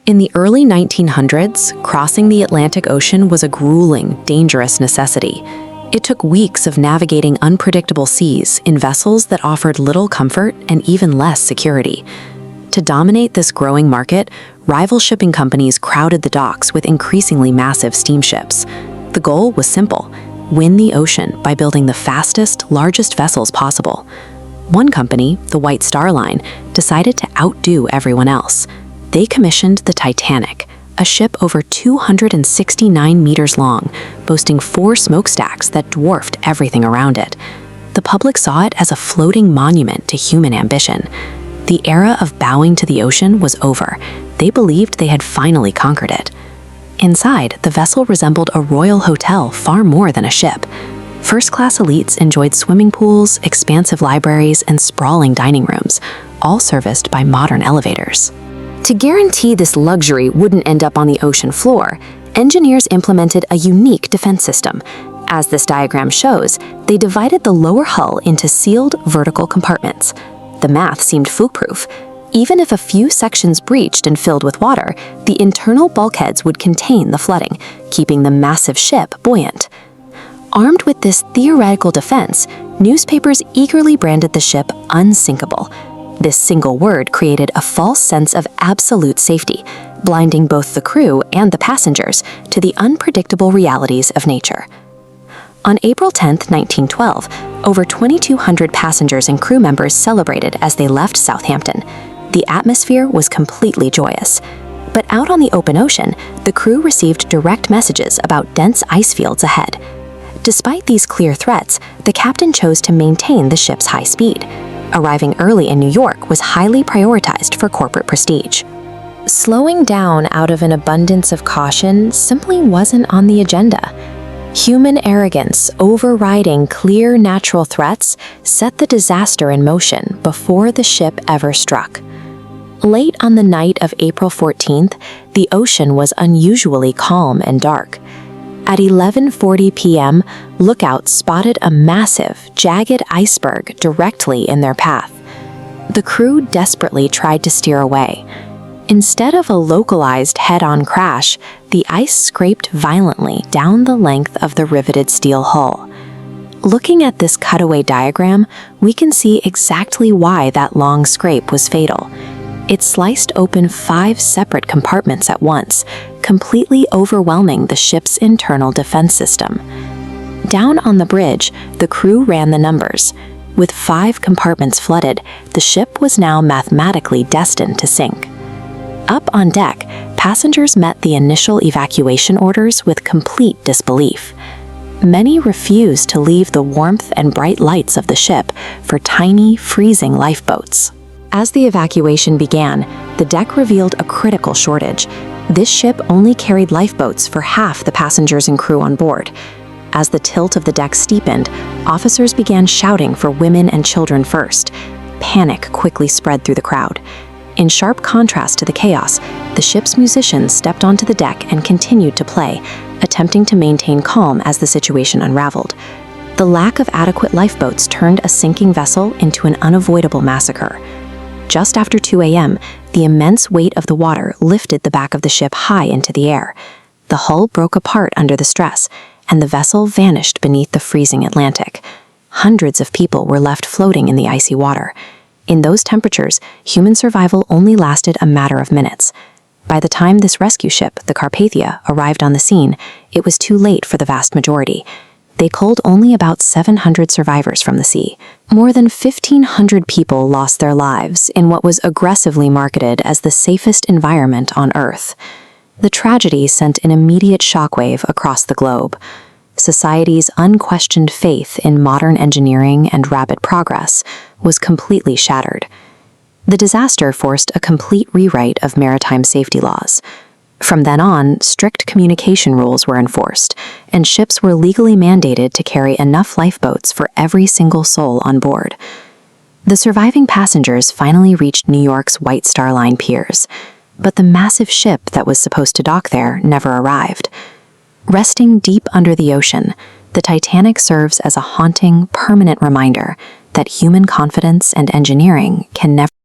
In the early 1900s, crossing the Atlantic Ocean was a grueling, dangerous necessity. It took weeks of navigating unpredictable seas in vessels that offered little comfort and even less security. To dominate this growing market, rival shipping companies crowded the docks with increasingly massive steamships. The goal was simple: win the ocean by building the fastest, largest vessels possible. One company, the White Star Line, decided to outdo everyone else. They commissioned the Titanic, a ship over 269 meters long, boasting 4 smokestacks that dwarfed everything around it. The public saw it as a floating monument to human ambition. The era of bowing to the ocean was over. They believed they had finally conquered it. Inside, the vessel resembled a royal hotel far more than a ship. First-class elites enjoyed swimming pools, expansive libraries, and sprawling dining rooms, all serviced by modern elevators. To guarantee this luxury wouldn't end up on the ocean floor, engineers implemented a unique defense system. As this diagram shows, they divided the lower hull into sealed vertical compartments. The math seemed foolproof. Even if a few sections breached and filled with water, the internal bulkheads would contain the flooding, keeping the massive ship buoyant. Armed with this theoretical defense, newspapers eagerly branded the ship unsinkable. This single word created a false sense of absolute safety, blinding both the crew and the passengers to the unpredictable realities of nature. On April 10, 1912, over 2,200 passengers and crew members celebrated as they left Southampton. The atmosphere was completely joyous. But out on the open ocean, the crew received direct messages about dense ice fields ahead. Despite these clear threats, the captain chose to maintain the ship's high speed. Arriving early in New York was highly prioritized for corporate prestige. Slowing down out of an abundance of caution simply wasn't on the agenda. Human arrogance overriding clear natural threats set the disaster in motion before the ship ever struck. Late on the night of April 14th, the ocean was unusually calm and dark. At 11:40 p.m., lookouts spotted a massive, jagged iceberg directly in their path. The crew desperately tried to steer away. Instead of a localized head-on crash, the ice scraped violently down the length of the riveted steel hull. Looking at this cutaway diagram, we can see exactly why that long scrape was fatal. It sliced open 5 separate compartments at once, completely overwhelming the ship's internal defense system. Down on the bridge, the crew ran the numbers. With 5 compartments flooded, the ship was now mathematically destined to sink. Up on deck, passengers met the initial evacuation orders with complete disbelief. Many refused to leave the warmth and bright lights of the ship for tiny, freezing lifeboats. As the evacuation began, the deck revealed a critical shortage. This ship only carried lifeboats for half the passengers and crew on board. As the tilt of the deck steepened, officers began shouting for women and children first. Panic quickly spread through the crowd. In sharp contrast to the chaos, the ship's musicians stepped onto the deck and continued to play, attempting to maintain calm as the situation unraveled. The lack of adequate lifeboats turned a sinking vessel into an unavoidable massacre. Just after 2 a.m., the immense weight of the water lifted the back of the ship high into the air. The hull broke apart under the stress, and the vessel vanished beneath the freezing Atlantic. Hundreds of people were left floating in the icy water. In those temperatures, human survival only lasted a matter of minutes. By the time this rescue ship, the Carpathia, arrived on the scene, it was too late for the vast majority. They culled only about 700 survivors from the sea. More than 1,500 people lost their lives in what was aggressively marketed as the safest environment on Earth. The tragedy sent an immediate shockwave across the globe. Society's unquestioned faith in modern engineering and rapid progress was completely shattered. The disaster forced a complete rewrite of maritime safety laws. From then on, strict communication rules were enforced, and ships were legally mandated to carry enough lifeboats for every single soul on board. The surviving passengers finally reached New York's White Star Line piers, but the massive ship that was supposed to dock there never arrived. Resting deep under the ocean, the Titanic serves as a haunting, permanent reminder that human confidence and engineering can never